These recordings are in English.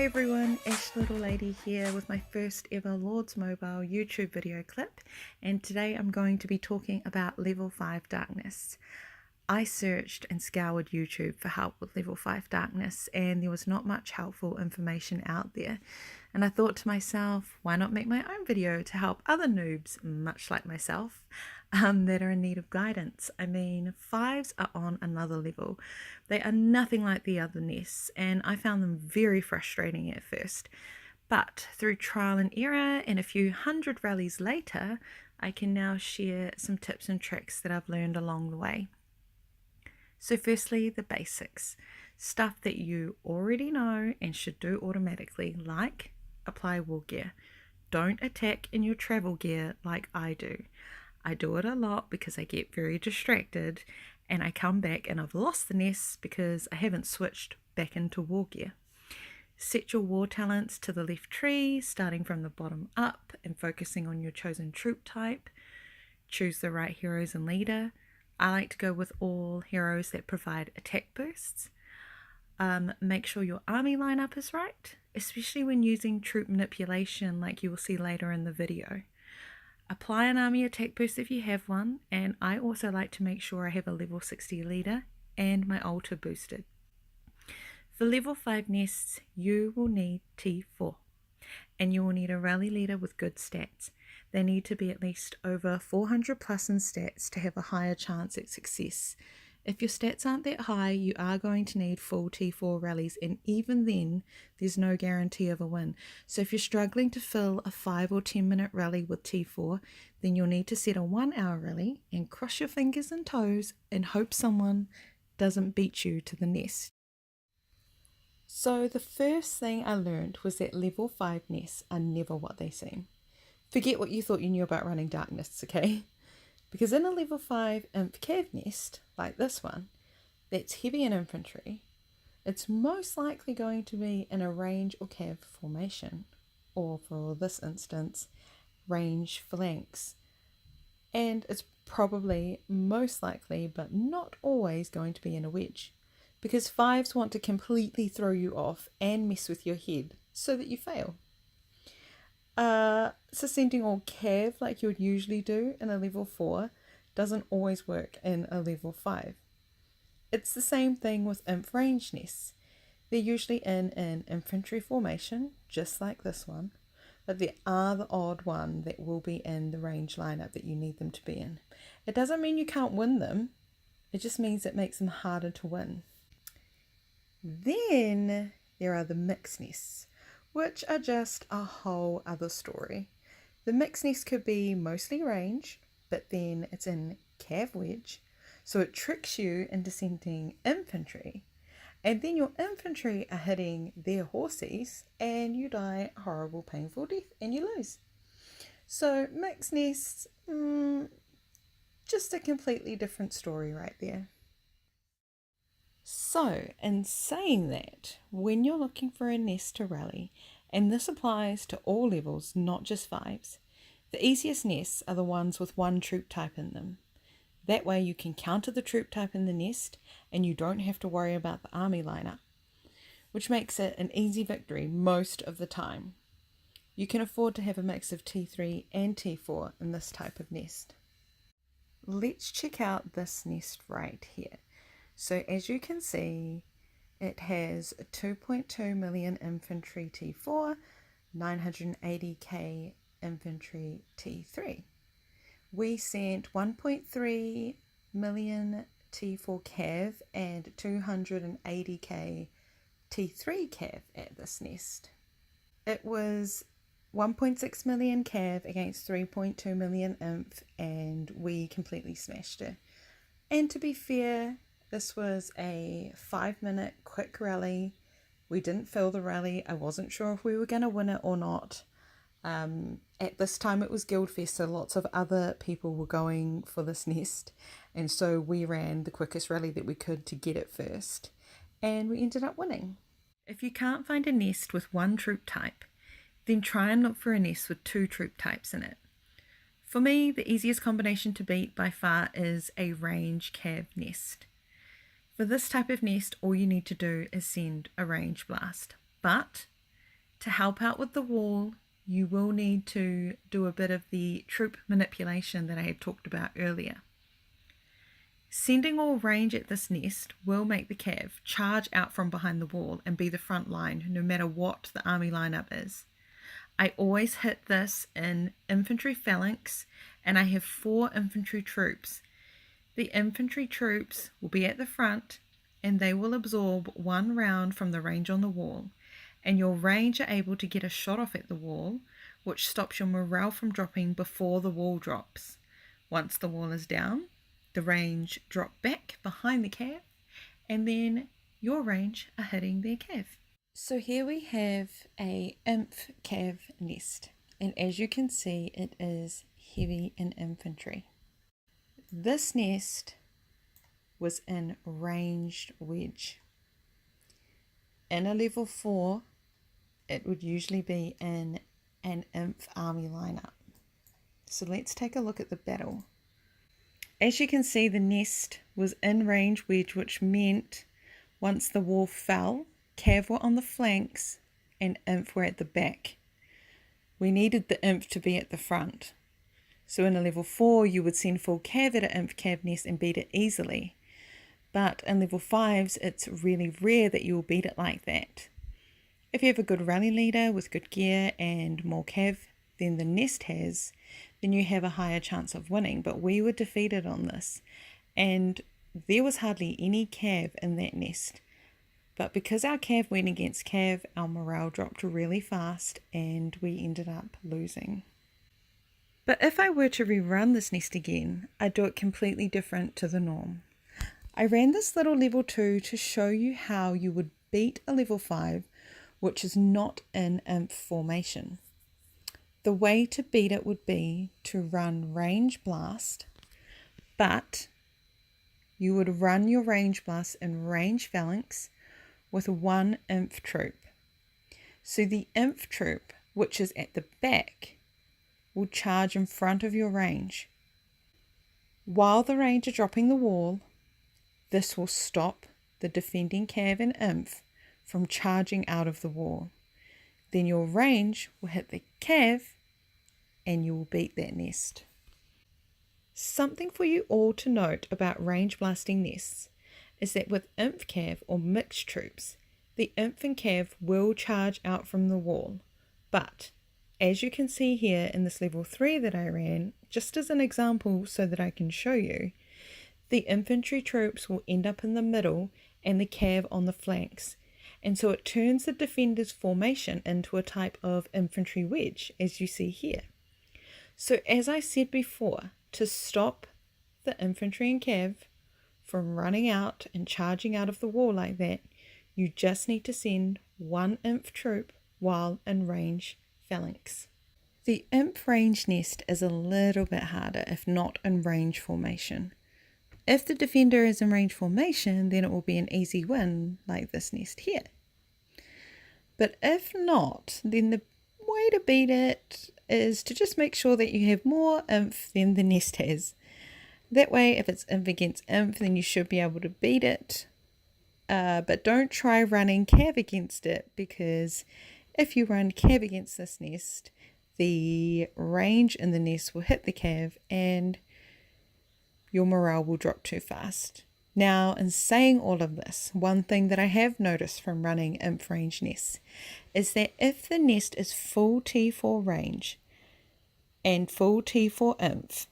Hi everyone, Ash Little Lady here with my first ever Lords Mobile YouTube video clip, and today I'm going to be talking about level 5 Darknests. I searched and scoured YouTube for help with level 5 Darkness and there was not much helpful information out there, and I thought to myself, why not make my own video to help other noobs, much like myself, that are in need of guidance. I mean, 5s are on another level. They are nothing like the other nests and I found them very frustrating at first. But through trial and error and a few hundred rallies later, I can now share some tips and tricks that I've learned along the way. So firstly, the basics. Stuff that you already know and should do automatically, like apply war gear. Don't attack in your travel gear like I do. I do it a lot because I get very distracted and I come back and I've lost the nest because I haven't switched back into war gear. Set your war talents to the left tree, starting from the bottom up and focusing on your chosen troop type. Choose the right heroes and leader. I like to go with all heroes that provide attack bursts. Make sure your army lineup is right, especially when using troop manipulation like you will see later in the video. Apply an army attack boost if you have one, and I also like to make sure I have a level 60 leader and my altar boosted. For level 5 nests, you will need T4, and you will need a rally leader with good stats. They need to be at least over 400 plus in stats to have a higher chance at success. If your stats aren't that high, you are going to need full T4 rallies, and even then, there's no guarantee of a win. So if you're struggling to fill a 5 or 10 minute rally with T4, then you'll need to set a 1 hour rally and cross your fingers and toes and hope someone doesn't beat you to the nest. So the first thing I learned was that level 5 nests are never what they seem. Forget what you thought you knew about running Darknests, okay? Because in a level 5 imp cav nest, like this one, that's heavy in infantry, it's most likely going to be in a range or cav formation, or for this instance, range phalanx. And it's probably most likely, but not always, going to be in a wedge, because 5s want to completely throw you off and mess with your head so that you fail. Sending all cav like you would usually do in a level 4 doesn't always work in a level 5. It's the same thing with imp range nests. They're usually in an infantry formation, just like this one, but there are the odd one that will be in the range lineup that you need them to be in. It doesn't mean you can't win them, it just means it makes them harder to win. Then there are the mixed nests, which are just a whole other story. The mixed nest could be mostly range, but then it's in cav wedge, so it tricks you into sending infantry, and then your infantry are hitting their horses and you die a horrible painful death and you lose. So mixed nests, just a completely different story right there. So in saying that, when you're looking for a nest to rally, and this applies to all levels, not just 5s, the easiest nests are the ones with one troop type in them. That way you can counter the troop type in the nest and you don't have to worry about the army lineup, which makes it an easy victory most of the time. You can afford to have a mix of T3 and T4 in this type of nest. Let's check out this nest right here. So as you can see, it has 2.2 million infantry T4, 980k infantry T3. We sent 1.3 million T4 cav and 280k T3 cav at this nest. It was 1.6 million cav against 3.2 million imp, and we completely smashed it. And to be fair, this was a 5-minute quick rally. We didn't fill the rally. I wasn't sure if we were going to win it or not. At this time it was Guildfest, so lots of other people were going for this nest, and so we ran the quickest rally that we could to get it first, and we ended up winning. If you can't find a nest with one troop type, then try and look for a nest with 2 troop types in it. For me, the easiest combination to beat by far is a range cav nest. For this type of nest, all you need to do is send a range blast, but To help out with the wall, you will need to do a bit of the troop manipulation that I had talked about earlier. Sending all range at this nest will make the cav charge out from behind the wall and be the front line no matter what the army lineup is. I always hit this in infantry phalanx, and I have 4 infantry troops. The infantry troops will be at the front and they will absorb 1 round from the range on the wall, and your range are able to get a shot off at the wall, which stops your morale from dropping before the wall drops. Once the wall is down, the range drop back behind the cav, and then your range are hitting their cav. So here we have a inf cav nest, and as you can see, it is heavy in infantry. This nest was in ranged wedge. In a level 4, it would usually be in an inf army lineup. So let's take a look at the battle. As you can see, the nest was in range wedge, which meant once the wall fell, cav were on the flanks and inf were at the back. We needed the inf to be at the front. So in a level 4, you would send full cav at an inf cav nest and beat it easily. But in level 5s, it's really rare that you will beat it like that. If you have a good rally leader with good gear and more cav than the nest has, then you have a higher chance of winning. But we were defeated on this, and there was hardly any cav in that nest. But because our cav went against cav, our morale dropped really fast and we ended up losing. But if I were to rerun this nest again, I'd do it completely different to the norm. I ran this little level 2 to show you how you would beat a level 5, which is not in inf formation. The way to beat it would be to run range blast, but you would run your range blast in range phalanx with 1 inf troop. So the inf troop, which is at the back, will charge in front of your range. While the range are dropping the wall, this will stop the defending cav and inf from charging out of the wall. Then your range will hit the cav and you will beat that nest. Something for you all to note about range blasting nests is that with inf cav or mixed troops, the inf and cav will charge out from the wall, but as you can see here in this level 3 that I ran, just as an example so that I can show you, the infantry troops will end up in the middle and the cav on the flanks, and so it turns the defender's formation into a type of infantry wedge, as you see here. So as I said before, to stop the infantry and cav from running out and charging out of the wall like that, you just need to send 1 inf troop while in range phalanx. The inf range nest is a little bit harder if not in range formation. If the defender is in range formation, then it will be an easy win like this nest here. But if not, then the way to beat it is to just make sure that you have more inf than the nest has. That way, if it's inf against inf, then you should be able to beat it. But don't try running cav against it, because if you run cav against this nest, the range in the nest will hit the cav and your morale will drop too fast. Now, in saying all of this, one thing that I have noticed from running inf range nests is that if the nest is full T4 range and full T4 inf,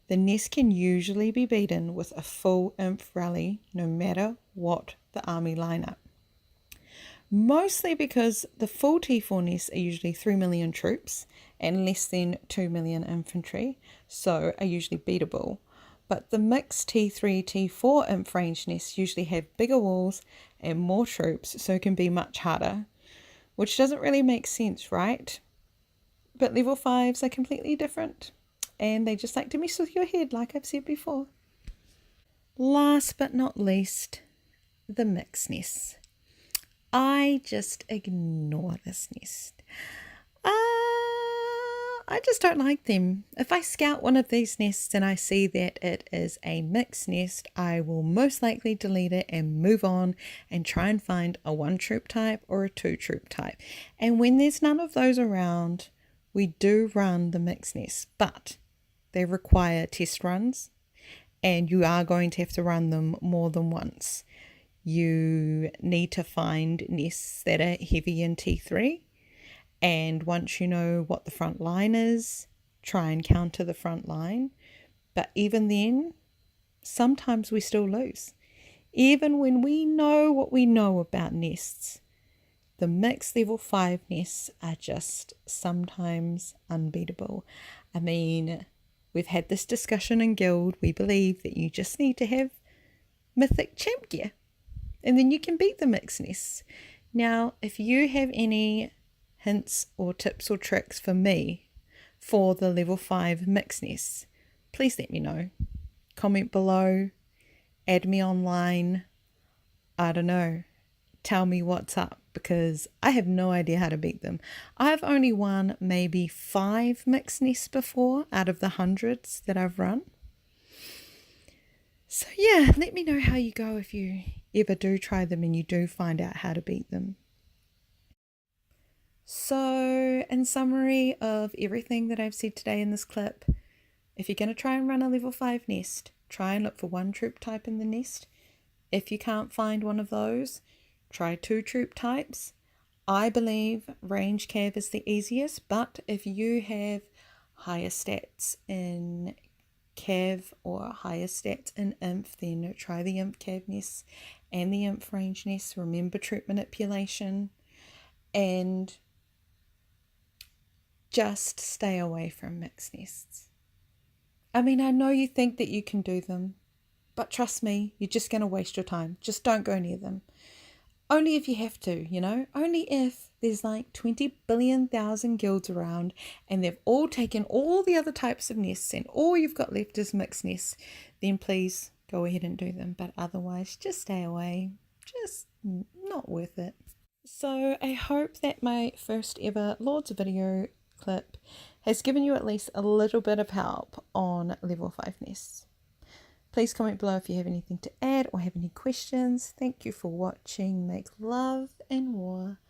the nest can usually be beaten with a full inf rally no matter what the army lineup. Mostly because the full T4 nests are usually 3 million troops and less than 2 million infantry, so are usually beatable. But the mixed T3, T4 inf range nests usually have bigger walls and more troops, so it can be much harder, which doesn't really make sense, right? But level 5s are completely different, and they just like to mess with your head, like I've said before. Last but not least, the mixed nests. I just ignore this nest. I just don't like them. If I scout one of these nests and I see that it is a mixed nest, I will most likely delete it and move on and try and find a 1 troop type or a 2 troop type. And when there's none of those around, we do run the mixed nests, but they require test runs and you are going to have to run them more than once. You need to find nests that are heavy in T3. And once you know what the front line is, try and counter the front line. But even then, sometimes we still lose. Even when we know what we know about nests, the mixed level 5 nests are just sometimes unbeatable. I mean, we've had this discussion in Guild. We believe that you just need to have mythic champ gear and then you can beat the mixed nests. Now, if you have any hints or tips or tricks for me for the level 5 mixed nests, please let me know. Comment below, add me online, I don't know, tell me what's up, because I have no idea how to beat them. I've only won maybe 5 mixed nests before out of the hundreds that I've run. So yeah, let me know how you go if you ever do try them and you do find out how to beat them. So, in summary of everything that I've said today in this clip, if you're going to try and run a level 5 nest, try and look for 1 troop type in the nest. If you can't find one of those, try 2 troop types. I believe range cav is the easiest, but if you have higher stats in cav or higher stats in inf, then try the imp cav nest and the imp range nest. Remember troop manipulation, and just stay away from mixed nests. I mean, I know you think that you can do them, but trust me, you're just going to waste your time. Just don't go near them. Only if you have to, you know, only if there's like 20 billion thousand guilds around and they've all taken all the other types of nests and all you've got left is mixed nests, then please go ahead and do them. But otherwise, just stay away. Just not worth it. So I hope that my first ever Lords video clip has given you at least a little bit of help on level 5 nests. Please comment below if you have anything to add or have any questions. Thank you for watching. Make love and war.